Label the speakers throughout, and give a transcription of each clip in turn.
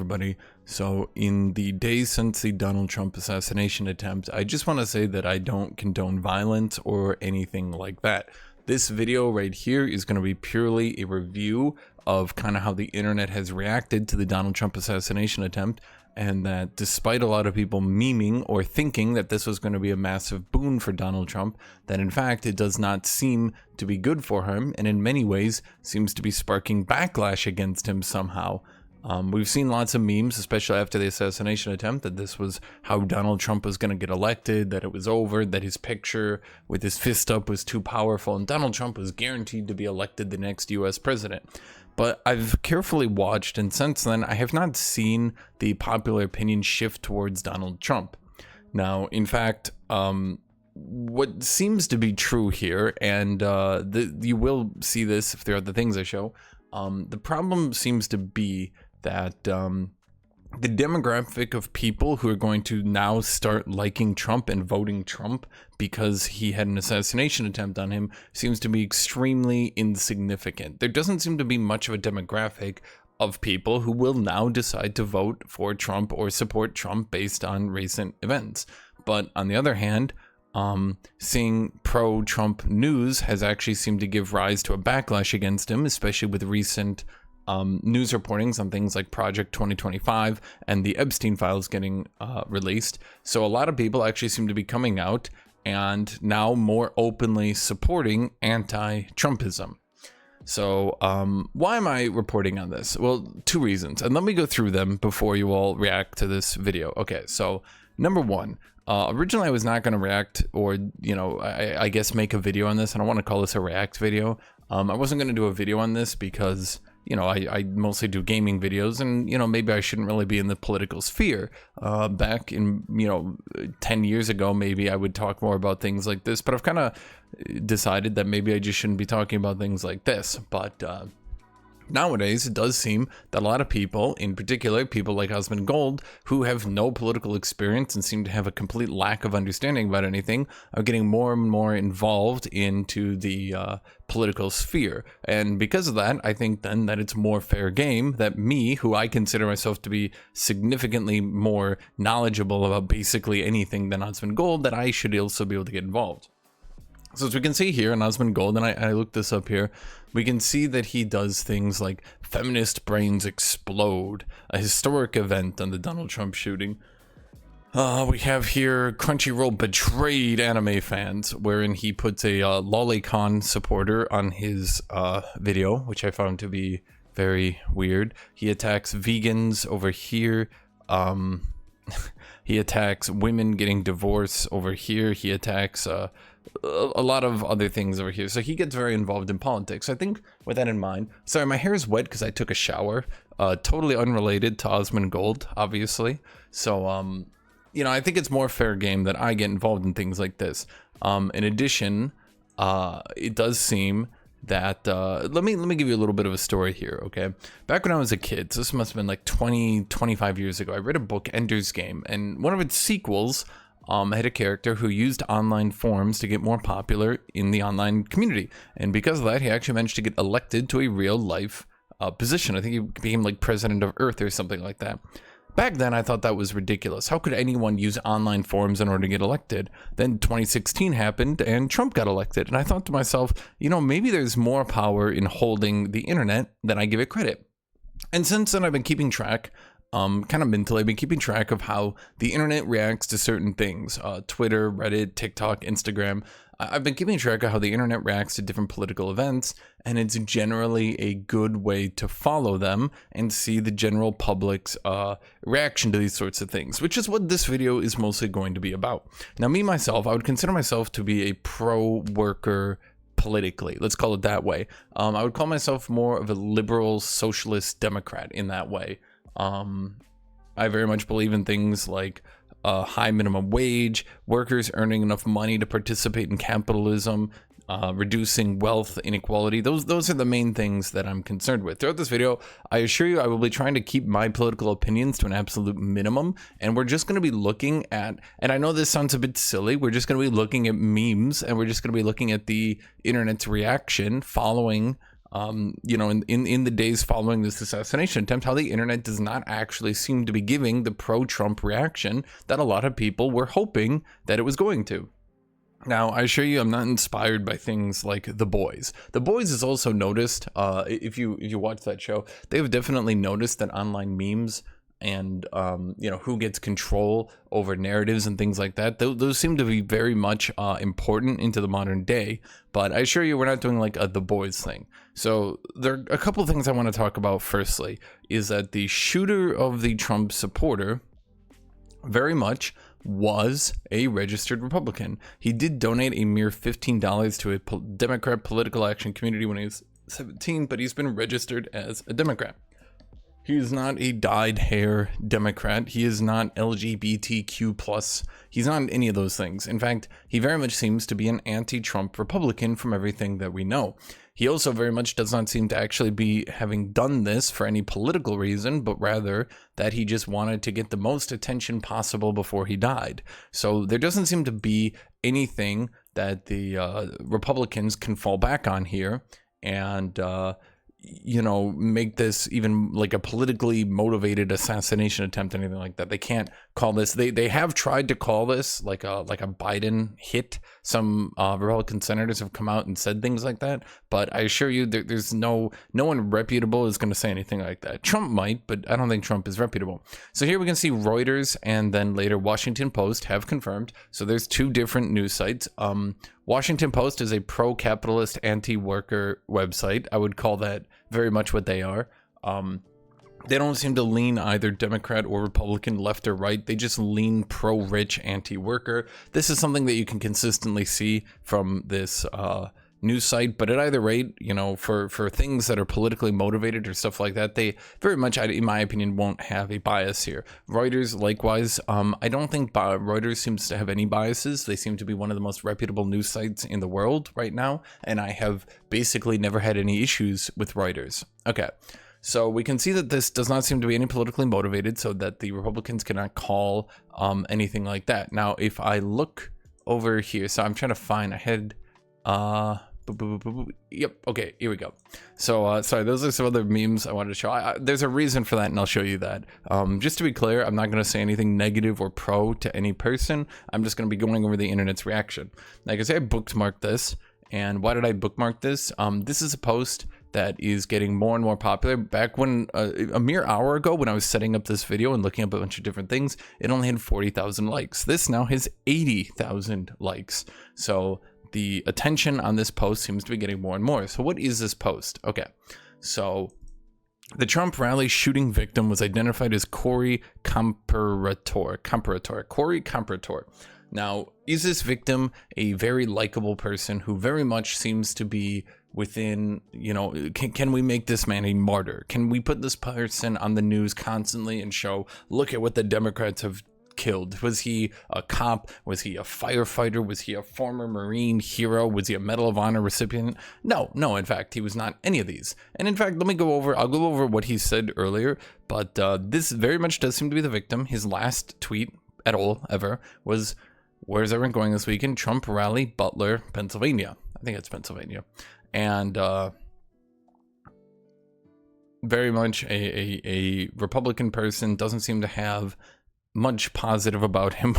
Speaker 1: everybody. So in the days since the Donald Trump assassination attempt, I just want to say that I don't condone violence or anything like that. This video right here is going to be purely a review of kind of how the internet has reacted to the Donald Trump assassination attempt, and that despite a lot of people memeing or thinking that this was going to be a massive boon for Donald Trump, that in fact it does not seem to be good for him, and in many ways seems to be sparking backlash against him somehow. We've seen lots of memes, especially after the assassination attempt, that this was how Donald Trump was going to get elected, that it was over, that his picture with his fist up was too powerful, and Donald Trump was guaranteed to be elected the next US president. But I've carefully watched, and since then, I have not seen the popular opinion shift towards Donald Trump. Now, in fact, what seems to be true here, and you will see this throughout the things I show, the problem seems to be that the demographic of people who are going to now start liking Trump and voting Trump because he had an assassination attempt on him seems to be extremely insignificant. There doesn't seem to be much of a demographic of people who will now decide to vote for Trump or support Trump based on recent events. But on the other hand, seeing pro-Trump news has actually seemed to give rise to a backlash against him, especially with recent news reportings on things like Project 2025 and the Epstein files getting released. So a lot of people actually seem to be coming out and now more openly supporting anti-Trumpism. So why am I reporting on this? Well, two reasons, and let me go through them before you all react to this video. Okay, so number one, originally I was not going to react or, I guess make a video on this. I don't want to call this a react video. I wasn't going to do a video on this because, I mostly do gaming videos, and, maybe I shouldn't really be in the political sphere. Back in, 10 years ago, maybe I would talk more about things like this, but I've kind of decided that maybe I just shouldn't be talking about things like this. But nowadays, it does seem that a lot of people, in particular people like Osmond Gold, who have no political experience and seem to have a complete lack of understanding about anything, are getting more and more involved into the political sphere. And because of that, I think then that it's more fair game that me, who I consider myself to be significantly more knowledgeable about basically anything than Osmond Gold, that I should also be able to get involved. So as we can see here in Osmond Gold, and I looked this up here, we can see that he does things like Feminist Brains Explode, a historic event on the Donald Trump shooting. We have here Crunchyroll betrayed anime fans, wherein he puts a Lolicon supporter on his video, which I found to be very weird. He attacks vegans over here. He attacks women getting divorced over here. He attacks a lot of other things over here. So he gets very involved in politics. I think with that in mind, sorry, my hair is wet because I took a shower, totally unrelated to Osmond Gold, obviously. So, I think it's more fair game that I get involved in things like this. In addition, it does seem that, let me give you a little bit of a story here, okay? Back when I was a kid, so this must have been like 25 years ago, I read a book, Ender's Game, and one of its sequels had a character who used online forums to get more popular in the online community. And because of that, he actually managed to get elected to a real life position. I think he became like president of Earth or something like that. Back then, I thought that was ridiculous. How could anyone use online forums in order to get elected? Then 2016 happened and Trump got elected. And I thought to myself, maybe there's more power in holding the internet than I give it credit. And since then, I've been keeping track, kind of mentally, I've been keeping track of how the internet reacts to certain things. Twitter, Reddit, TikTok, Instagram. I've been keeping track of how the internet reacts to different political events, and it's generally a good way to follow them and see the general public's reaction to these sorts of things, which is what this video is mostly going to be about. Now, me, myself, I would consider myself to be a pro-worker politically. Let's call it that way. I would call myself more of a liberal socialist Democrat in that way. I very much believe in things like high minimum wage, workers earning enough money to participate in capitalism, reducing wealth inequality. Those are the main things that I'm concerned with. Throughout this video, I assure you I will be trying to keep my political opinions to an absolute minimum, and we're just going to be looking at, and I know this sounds a bit silly, we're just going to be looking at memes, and we're just going to be looking at the internet's reaction following you know, in the days following this assassination attempt, how the internet does not actually seem to be giving the pro-Trump reaction that a lot of people were hoping that it was going to. Now, I assure you, I'm not inspired by things like The Boys. The Boys has also noticed, if you watch that show, they've definitely noticed that online memes and you know, who gets control over narratives and things like that, those seem to be very much important into the modern day. But I assure you, we're not doing like a The Boys thing. So there are a couple of things I want to talk about. Firstly, is that the shooter of the Trump supporter very much was a registered Republican. He did donate a mere $15 to a Democrat political action community when he was 17, but he's been registered as a Democrat. He is not a dyed hair Democrat. He is not LGBTQ+. He's not any of those things. In fact, he very much seems to be an anti-Trump Republican from everything that we know. He also very much does not seem to actually be having done this for any political reason, but rather that he just wanted to get the most attention possible before he died. So there doesn't seem to be anything that the Republicans can fall back on here and you know, make this even like a politically motivated assassination attempt, anything like that. They can't call this. They have tried to call this like a Biden hit. Some Republican senators have come out and said things like that, but I assure you there's no one reputable is going to say anything like that. Trump might, but I don't think Trump is reputable. So here we can see Reuters and then later Washington Post have confirmed. So there's two different news sites. Washington Post is a pro-capitalist, anti-worker website. I would call that very much what they are. They don't seem to lean either Democrat or Republican, left or right. They just lean pro-rich, anti-worker. This is something that you can consistently see from this news site, but at either rate, you know, for things that are politically motivated or stuff like that, they very much, in my opinion, won't have a bias here. Reuters, likewise, I don't think Reuters seems to have any biases. They seem to be one of the most reputable news sites in the world right now, and I have basically never had any issues with Reuters. Okay. So we can see that this does not seem to be any politically motivated, so that the Republicans cannot call anything like that. Now, if I look over here, so I'm trying to find, I had, yep, okay, here we go. So, sorry, those are some other memes I wanted to show. There's a reason for that, and I'll show you that. Just to be clear, I'm not going to say anything negative or pro to any person. I'm just going to be going over the internet's reaction. Like I say, I bookmarked this, and why did I bookmark this? This is a post that is getting more and more popular. Back when, a mere hour ago, when I was setting up this video and looking up a bunch of different things, it only had 40,000 likes. This now has 80,000 likes. So the attention on this post seems to be getting more and more. So what is this post? Okay, so the Trump rally shooting victim was identified as Corey Comparator. Corey Comparator. Now, is this victim a very likable person who very much seems to be within, you know, can we make this man a martyr? Can we put this person on the news constantly and show, look at what the Democrats have killed? Was he a cop? Was he a firefighter? Was he a former Marine hero? Was he a Medal of Honor recipient? No, in fact, he was not any of these. And in fact, I'll go over what he said earlier, but this very much does seem to be the victim. His last tweet at all, ever, was, "Where's everyone going this weekend? Trump rally, Butler, Pennsylvania." I think it's Pennsylvania. And very much a Republican person, doesn't seem to have much positive about him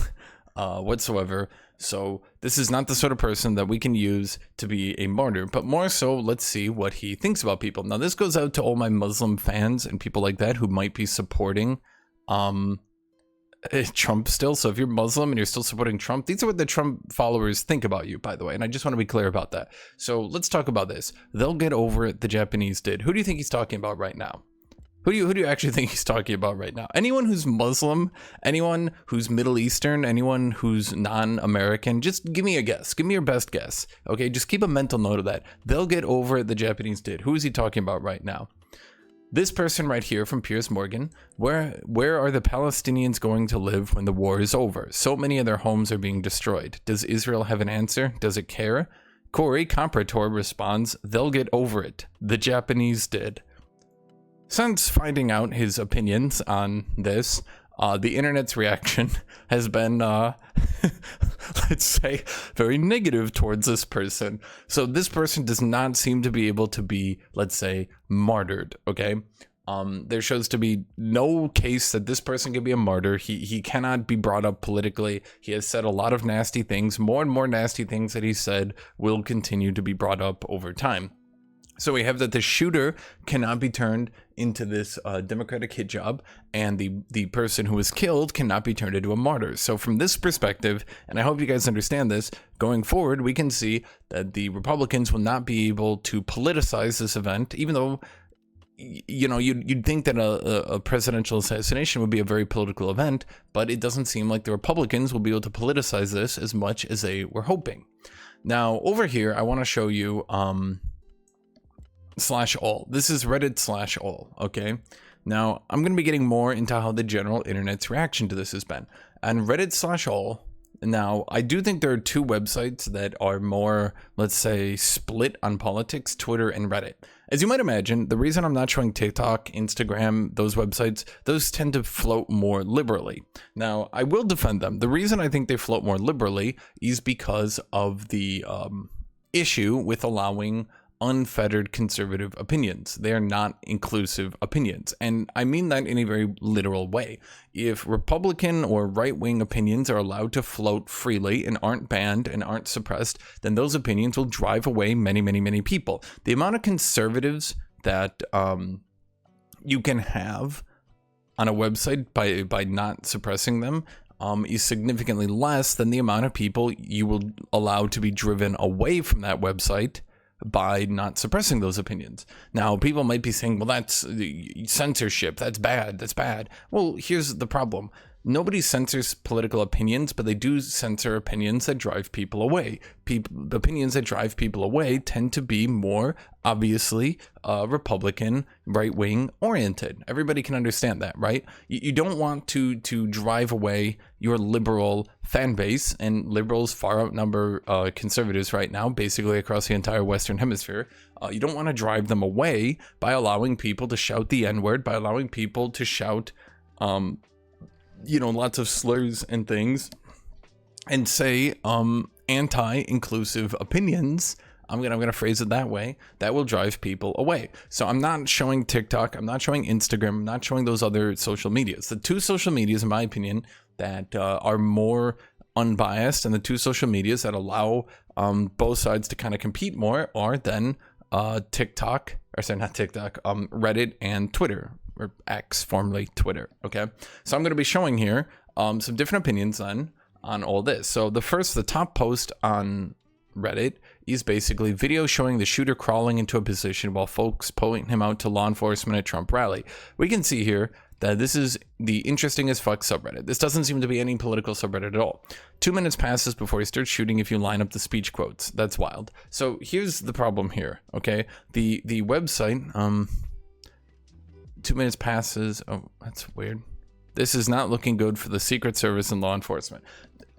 Speaker 1: whatsoever. So this is not the sort of person that we can use to be a martyr, but more so, let's see what he thinks about people. Now, this goes out to all my Muslim fans and people like that who might be supporting Trump still. So if you're Muslim and you're still supporting Trump, these are what the Trump followers think about you, by the way. And I just want to be clear about that. So let's talk about this. They'll get over it. The Japanese did. Who do you think he's talking about right now? Who do you actually think he's talking about right now? Anyone who's Muslim, anyone who's Middle Eastern, anyone who's non-American, just give me a guess. Give me your best guess. Okay, just keep a mental note of that. They'll get over it. The Japanese did. Who is he talking about right now? This person right here from Piers Morgan. Where are the Palestinians going to live when the war is over? So many of their homes are being destroyed. Does Israel have an answer? Does it care? Corey Comparator responds, "They'll get over it. The Japanese did." Since finding out his opinions on this, the internet's reaction has been let's say, very negative towards this person. So this person does not seem to be able to be, let's say, martyred, okay? There shows to be no case that this person can be a martyr. He cannot be brought up politically. He has said a lot of nasty things. More and more nasty things that he said will continue to be brought up over time. So we have that the shooter cannot be turned into this Democratic hit job, and the person who was killed cannot be turned into a martyr. So from this perspective, and I hope you guys understand this, going forward, we can see that the Republicans will not be able to politicize this event, even though, you know, you'd think that a presidential assassination would be a very political event, but it doesn't seem like the Republicans will be able to politicize this as much as they were hoping. Now, over here, I want to show you /all. This is Reddit /all, okay? Now, I'm going to be getting more into how the general internet's reaction to this has been. And Reddit /all, now, I do think there are two websites that are more, let's say, split on politics, Twitter and Reddit. As you might imagine, the reason I'm not showing TikTok, Instagram, those websites, those tend to float more liberally. Now, I will defend them. The reason I think they float more liberally is because of the issue with allowing unfettered conservative opinions. They are not inclusive opinions. And I mean that in a very literal way. If Republican or right-wing opinions are allowed to float freely and aren't banned and aren't suppressed, then those opinions will drive away many, many, many people. The amount of conservatives that you can have on a website by not suppressing them is significantly less than the amount of people you will allow to be driven away from that website by not suppressing those opinions. Now, people might be saying, well, that's censorship. That's bad. That's bad. Well, here's the problem. Nobody censors political opinions, but they do censor opinions that drive people away. Opinions that drive people away tend to be more obviously Republican, right-wing oriented. Everybody can understand that, right? You don't want to drive away your liberal fan base, and liberals far outnumber conservatives right now, basically across the entire Western Hemisphere. You don't want to drive them away by allowing people to shout the N-word, by allowing people to shout you know, lots of slurs and things, and say anti-inclusive opinions. I'm gonna phrase it that way. That will drive people away. So I'm not showing TikTok, I'm not showing Instagram, I'm not showing those other social medias. The two social medias, in my opinion, that are more unbiased, and the two social medias that allow both sides to kind of compete more are then TikTok, or sorry, not TikTok, Reddit and Twitter, or X, formerly Twitter, okay? So I'm going to be showing here some different opinions on all this. So the top post on Reddit is basically video showing the shooter crawling into a position while folks point him out to law enforcement at Trump rally. We can see here that this is the interesting as fuck subreddit. This doesn't seem to be any political subreddit at all. 2 minutes passes before he starts shooting if you line up the speech quotes. That's wild. So here's the problem here, okay? The website, 2 minutes passes. Oh, that's weird. This is not looking good for the Secret Service and law enforcement.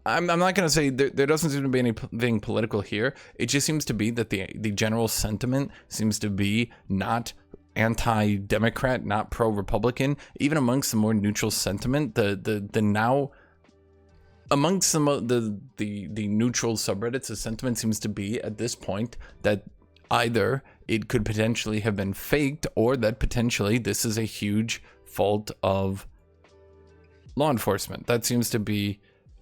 Speaker 1: I'm not going to say there doesn't seem to be anything political here. It just seems to be that the general sentiment seems to be not anti-Democrat, not pro-Republican. Even amongst the more neutral sentiment, the now amongst the neutral subreddits, the sentiment seems to be at this point that either it could potentially have been faked, or that potentially this is a huge fault of law enforcement. That seems to be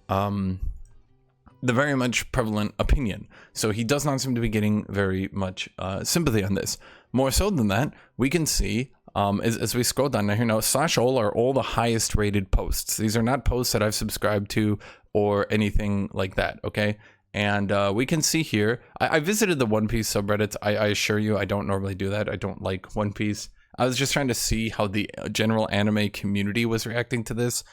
Speaker 1: the very much prevalent opinion. So he does not seem to be getting very much sympathy on this. More so than that, we can see as we scroll down here now, /all are all the highest rated posts. These are not posts that I've subscribed to or anything like that, okay? And we can see here, I visited the One Piece subreddits. I assure you, I don't normally do that. I don't like One Piece. I was just trying to see how the general anime community was reacting to this.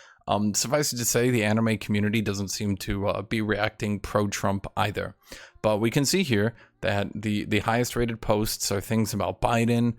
Speaker 1: Suffice it to say, the anime community doesn't seem to be reacting pro-Trump either. But we can see here that the highest rated posts are things about Biden.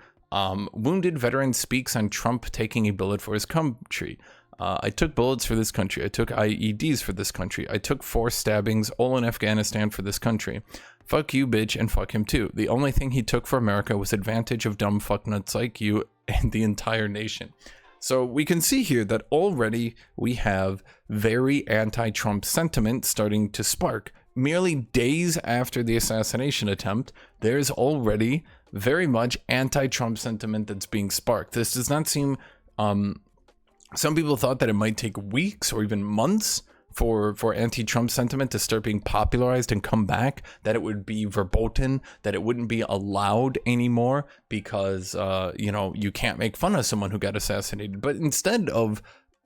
Speaker 1: Wounded veteran speaks on Trump taking a bullet for his country. I took bullets for this country. I took IEDs for this country. I took 4 stabbings, all in Afghanistan for this country. Fuck you, bitch, and fuck him too. The only thing he took for America was advantage of dumb fucknuts like you and the entire nation. So we can see here that already we have very anti-Trump sentiment starting to spark. Merely days after the assassination attempt, there's already very much anti-Trump sentiment that's being sparked. This does not seem, some people thought that it might take weeks or even months for anti-Trump sentiment to start being popularized and come back, that it would be verboten, that it wouldn't be allowed anymore because, you know, you can't make fun of someone who got assassinated. But instead of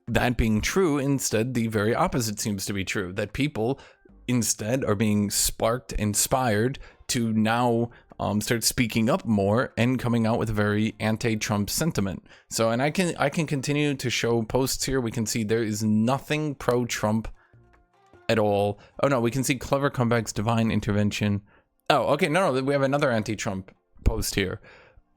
Speaker 1: that being true, instead the very opposite seems to be true, that people instead are being sparked, inspired to now start speaking up more and coming out with a very anti-Trump sentiment. So, and I can continue to show posts here. We can see there is nothing pro-Trump at all. Oh no, we can see clever comebacks, divine intervention. Oh, okay, no, we have another anti-Trump post here.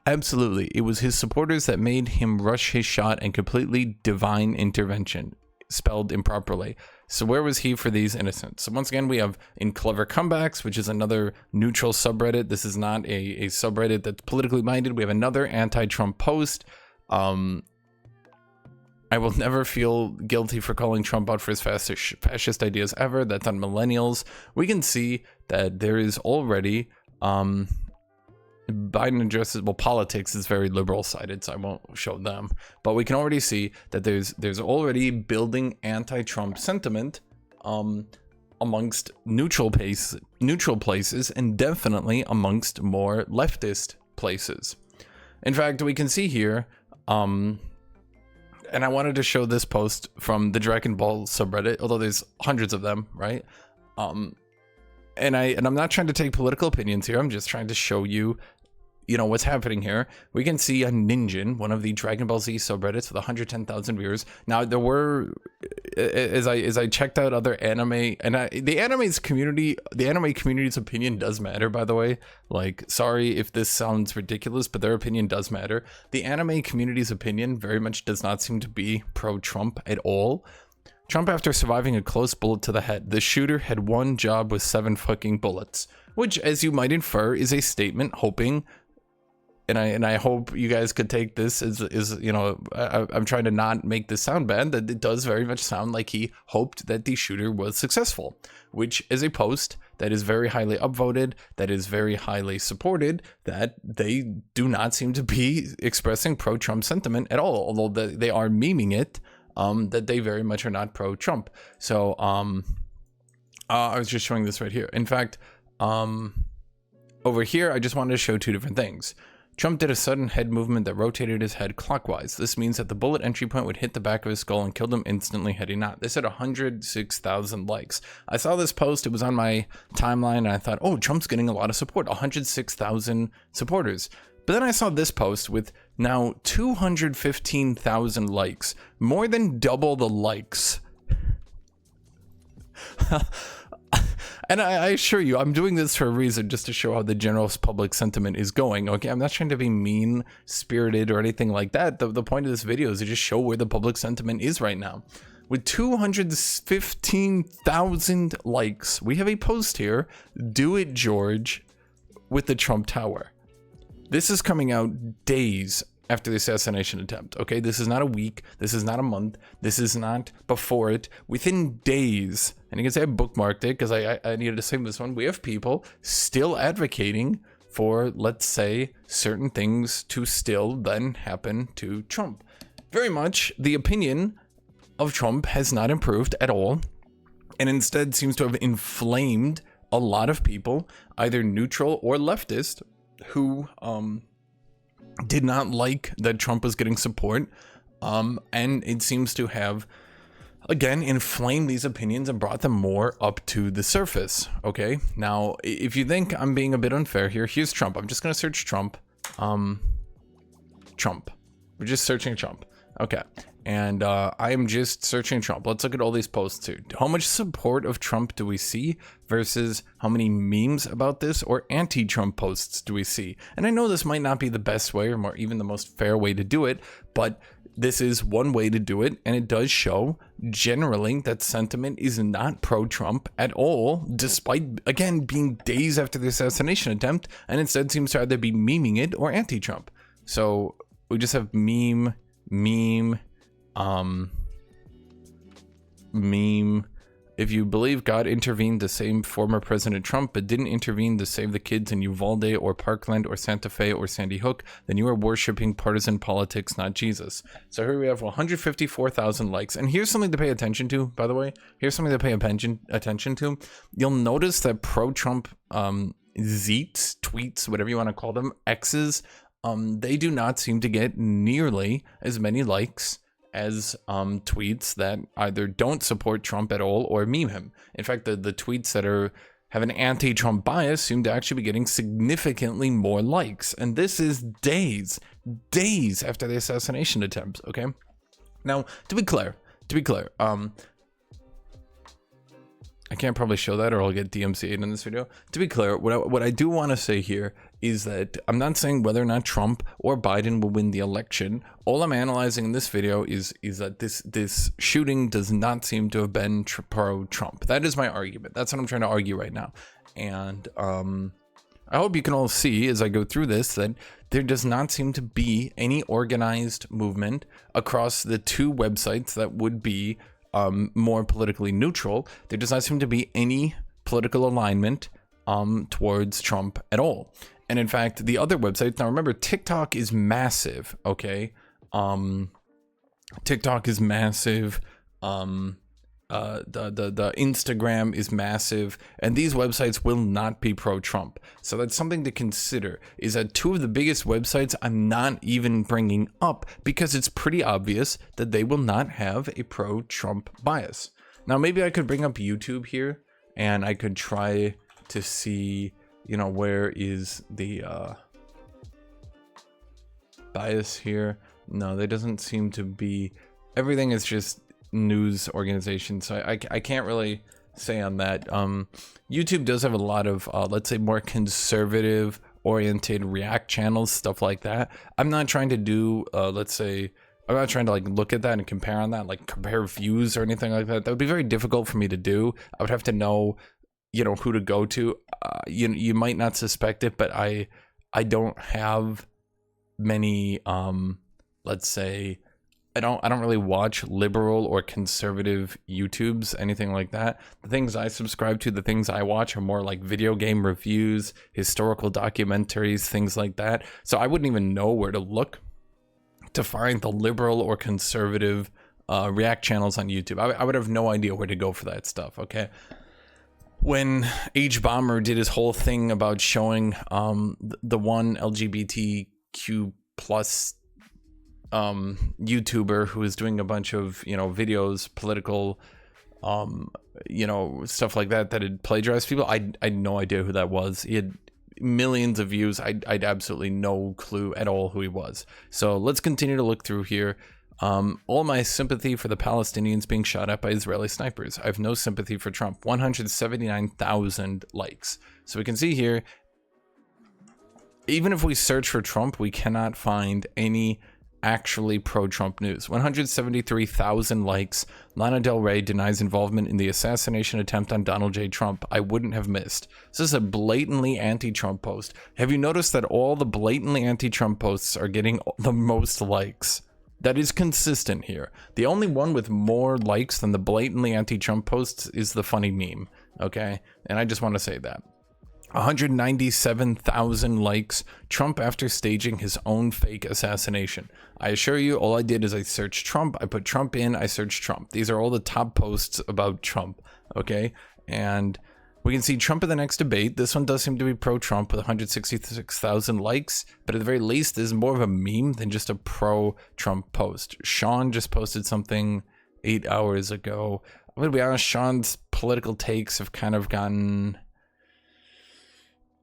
Speaker 1: Absolutely, it was his supporters that made him rush his shot, and completely divine intervention, spelled improperly. So where was he for these innocents? So once again, we have in clever comebacks, which is another neutral subreddit. This is not a subreddit that's politically minded. We have another anti-Trump post. I will never feel guilty for calling Trump out for his fascist ideas ever. That's on millennials. We can see that there is already Biden addresses, well, politics is very liberal sided, so I won't show them, but we can already see that there's already building anti-Trump sentiment amongst neutral places, and definitely amongst more leftist places. In fact, we can see here, and I wanted to show this post from the Dragon Ball subreddit, although there's hundreds of them, right? And I'm not trying to take political opinions here. I'm just trying to show you, you know, what's happening here. We can see on Ninjin, one of the Dragon Ball Z subreddits with 110,000 viewers. Now there were, as I checked out other anime, and the anime community's opinion does matter, by the way. Like, sorry if this sounds ridiculous, but their opinion does matter. The anime community's opinion very much does not seem to be pro-Trump at all. Trump after surviving a close bullet to the head. The shooter had one job with 7 fucking bullets, which, as you might infer, is a statement hoping, and I hope you guys could take this as you know, I'm trying to not make this sound bad, that it does very much sound like he hoped that the shooter was successful, which is a post that is very highly upvoted, that is very highly supported, that they do not seem to be expressing pro-Trump sentiment at all, although they are memeing it. That they very much are not pro-Trump. So I was just showing this right here. In fact, over here, I just wanted to show 2 different things. Trump did a sudden head movement that rotated his head clockwise. This means that the bullet entry point would hit the back of his skull and kill him instantly had he not. This had 106,000 likes. I saw this post, it was on my timeline, and I thought, oh, Trump's getting a lot of support, 106,000 supporters. But then I saw this post with now 215,000 likes, more than double the likes. And I assure you, I'm doing this for a reason, just to show how the general public sentiment is going. Okay, I'm not trying to be mean-spirited or anything like that. The point of this video is to just show where the public sentiment is right now. With 215,000 likes, we have a post here, "Do It, George," with the Trump Tower. This is coming out days after the assassination attempt, okay? This is not a week, this is not a month, this is not before it, within days. And you can say I bookmarked it because I needed to save this one. We have people still advocating for, let's say, certain things to still then happen to Trump. Very much the opinion of Trump has not improved at all, and instead seems to have inflamed a lot of people, either neutral or leftist, who did not like that Trump was getting support, and it seems to have, again, inflamed these opinions and brought them more up to the surface. Okay, now if you think I'm being a bit unfair here, here's Trump. I'm just gonna search Trump. Trump. We're just searching Trump. Okay, and I am just searching Trump. Let's look at all these posts here. How much support of Trump do we see versus how many memes about this or anti-Trump posts do we see? And I know this might not be the best way or even the most fair way to do it, but this is one way to do it, and it does show generally that sentiment is not pro-Trump at all, despite, again, being days after the assassination attempt, and instead seems to either be memeing it or anti-Trump. So we just have meme, meme. If you believe God intervened to save former President Trump, but didn't intervene to save the kids in Uvalde or Parkland or Santa Fe or Sandy Hook, then you are worshiping partisan politics, not Jesus. So here we have 154,000 likes. And here's something to pay attention to, by the way. Here's something to pay attention to. You'll notice that pro-Trump zeets, tweets, whatever you want to call them, X's, they do not seem to get nearly as many likes as tweets that either don't support Trump at all or meme him. In fact, the tweets that have an anti-Trump bias seem to actually be getting significantly more likes. And this is days after the assassination attempt, okay? Now, to be clear, I can't probably show that or I'll get DMCA'd in this video. To be clear, what I do want to say here is that I'm not saying whether or not Trump or Biden will win the election. All I'm analyzing in this video is that this shooting does not seem to have been pro-Trump. That is my argument. That's what I'm trying to argue right now. And I hope you can all see as I go through this that there does not seem to be any organized movement across the two websites that would be more politically neutral. There does not seem to be any political alignment towards Trump at all. And in fact, the other websites, now remember, TikTok is massive, okay? TikTok is massive. The Instagram is massive, and these websites will not be pro-Trump. So that's something to consider, is that two of the biggest websites I'm not even bringing up because it's pretty obvious that they will not have a pro-Trump bias. Now, maybe I could bring up YouTube here, and I could try to see, you know, where is the bias here. No, there doesn't seem to be. Everything is just news organizations, so I can't really say on that. YouTube does have a lot of let's say more conservative oriented react channels, stuff like that. I'm not trying to do let's say, I'm not trying to like look at that and compare on that, like compare views or anything like that. That would be very difficult for me to do. I would have to know, you know, who to go to. You might not suspect it, but I don't have many let's say, I don't really watch liberal or conservative YouTubes, anything like that. The things I subscribe to, the things I watch are more like video game reviews, historical documentaries, things like that. So I wouldn't even know where to look to find the liberal or conservative react channels on YouTube. I would have no idea where to go for that stuff, okay? When H Bomber did his whole thing about showing the one LGBTQ plus YouTuber who was doing a bunch of, you know, videos, political, you know, stuff like that had plagiarized people, I had no idea who that was. He had millions of views. I'd absolutely no clue at all who he was. So let's continue to look through here. All my sympathy for the Palestinians being shot at by Israeli snipers. I have no sympathy for Trump. 179,000 likes. So we can see here, even if we search for Trump, we cannot find any actually pro-Trump news. 173,000 likes. Lana Del Rey denies involvement in the assassination attempt on Donald J. Trump. I wouldn't have missed. This is a blatantly anti-Trump post. Have you noticed that all the blatantly anti-Trump posts are getting the most likes? That is consistent here. The only one with more likes than the blatantly anti-Trump posts is the funny meme, okay? And I just want to say that. 197,000 likes. Trump after staging his own fake assassination. I assure you, all I did is I searched Trump, I put Trump in, I searched Trump. These are all the top posts about Trump, okay? And we can see Trump in the next debate. This one does seem to be pro-Trump with 166,000 likes, but at the very least, this is more of a meme than just a pro-Trump post. Sean just posted something 8 hours ago. I'm gonna be honest, Sean's political takes have kind of gotten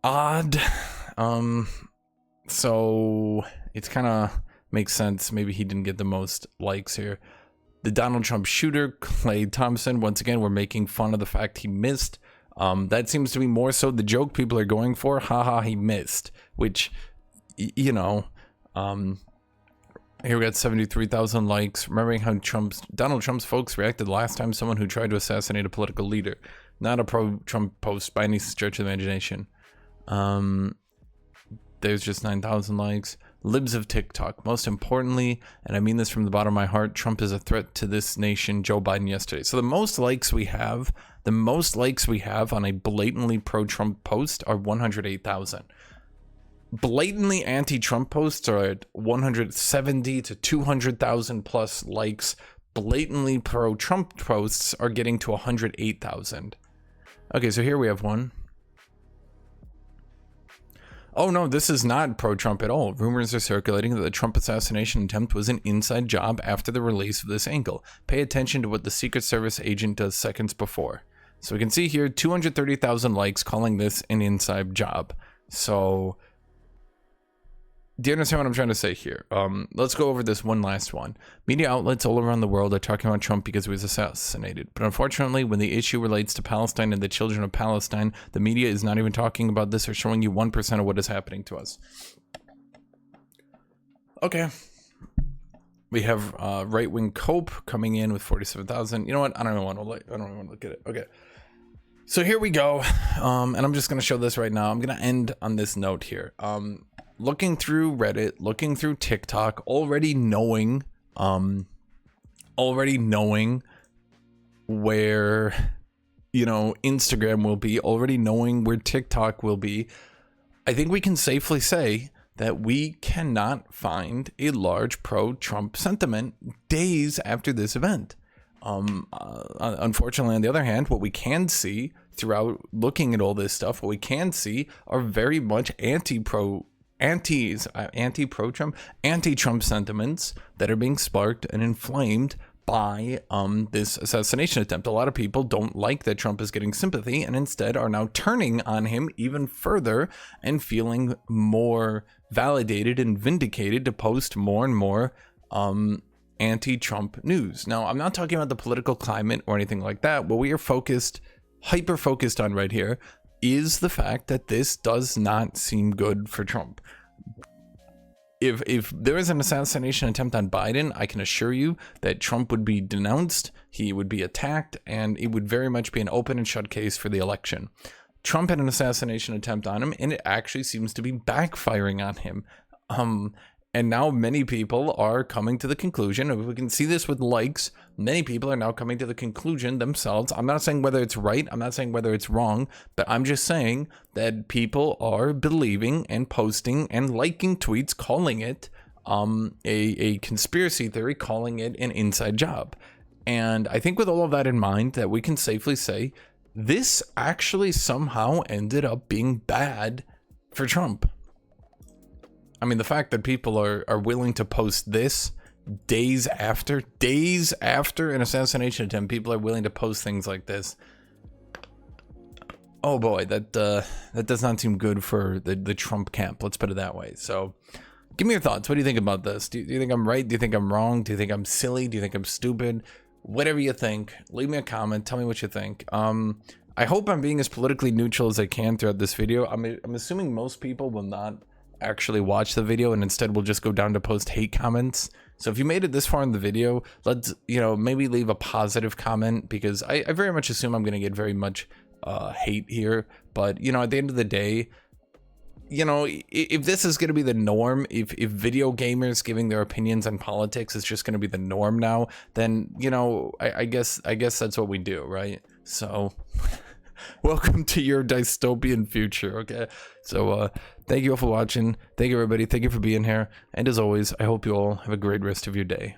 Speaker 1: odd, so it's kind of makes sense. Maybe he didn't get the most likes here. The Donald Trump shooter, Clay Thompson, once again, we're making fun of the fact he missed. That seems to be more so the joke people are going for. Haha, he missed, which, you know, here we got 73,000 likes. Remembering how Donald Trump's folks reacted last time someone who tried to assassinate a political leader. Not a pro-Trump post by any stretch of the imagination. There's just 9,000 likes. libs of TikTok. Most importantly, and I mean this from the bottom of my heart, Trump is a threat to this nation, Joe Biden yesterday. So the most likes we have on a blatantly pro-Trump post are 108,000. Blatantly anti-Trump posts are at 170 to 200,000 plus likes. Blatantly pro-Trump posts are getting to 108,000. Okay, so here we have one. Oh no, this is not pro-Trump at all. Rumors are circulating that the Trump assassination attempt was an inside job after the release of this angle. Pay attention to what the Secret Service agent does seconds before. So we can see here 230,000 likes calling this an inside job. So do you understand what I'm trying to say here? Let's go over this one last one. Media outlets all around the world are talking about Trump because he was assassinated. But unfortunately, when the issue relates to Palestine and the children of Palestine, the media is not even talking about this or showing you 1% of what is happening to us. Okay. We have right-wing Cope coming in with 47,000. You know what? I don't even want to look at it. Okay. So here we go. And I'm just going to show this right now. I'm going to end on this note here. Looking through Reddit, looking through TikTok, already knowing where, you know, Instagram will be, already knowing where TikTok will be, I think we can safely say that we cannot find a large pro-Trump sentiment days after this event. Unfortunately, on the other hand, what we can see throughout looking at all this stuff, what we can see are very much anti-Trump sentiments that are being sparked and inflamed by this assassination attempt. A lot of people don't like that Trump is getting sympathy and instead are now turning on him even further and feeling more validated and vindicated to post more and more anti-Trump news. Now, I'm not talking about the political climate or anything like that. What we are hyper focused on right here is the fact that this does not seem good for Trump. If there is an assassination attempt on Biden, I can assure you that Trump would be denounced, he would be attacked, and it would very much be an open and shut case for the election. Trump had an assassination attempt on him, and it actually seems to be backfiring on him. And now many people are coming to the conclusion, and we can see this with likes, many people are now coming to the conclusion themselves. I'm not saying whether it's right, I'm not saying whether it's wrong, but I'm just saying that people are believing and posting and liking tweets calling it a conspiracy theory, calling it an inside job. And I think with all of that in mind, that we can safely say this actually somehow ended up being bad for Trump. I mean, the fact that people are willing to post this days after an assassination attempt, people are willing to post things like this. Oh boy, that does not seem good for the Trump camp. Let's put it that way. So give me your thoughts. What do you think about this? Do you think I'm right? Do you think I'm wrong? Do you think I'm silly? Do you think I'm stupid? Whatever you think, leave me a comment. Tell me what you think. I hope I'm being as politically neutral as I can throughout this video. I'm assuming most people will not actually watch the video and instead will just go down to post hate comments. So if you made it this far in the video, let's, you know, maybe leave a positive comment, because I very much assume I'm going to get very much hate here. But, you know, at the end of the day, you know, if this is going to be the norm, if video gamers giving their opinions on politics is just going to be the norm now, then, you know, I guess that's what we do, right? So welcome to your dystopian future. Okay, so thank you all for watching. Thank you everybody. Thank you for being here, and as always, I hope you all have a great rest of your day.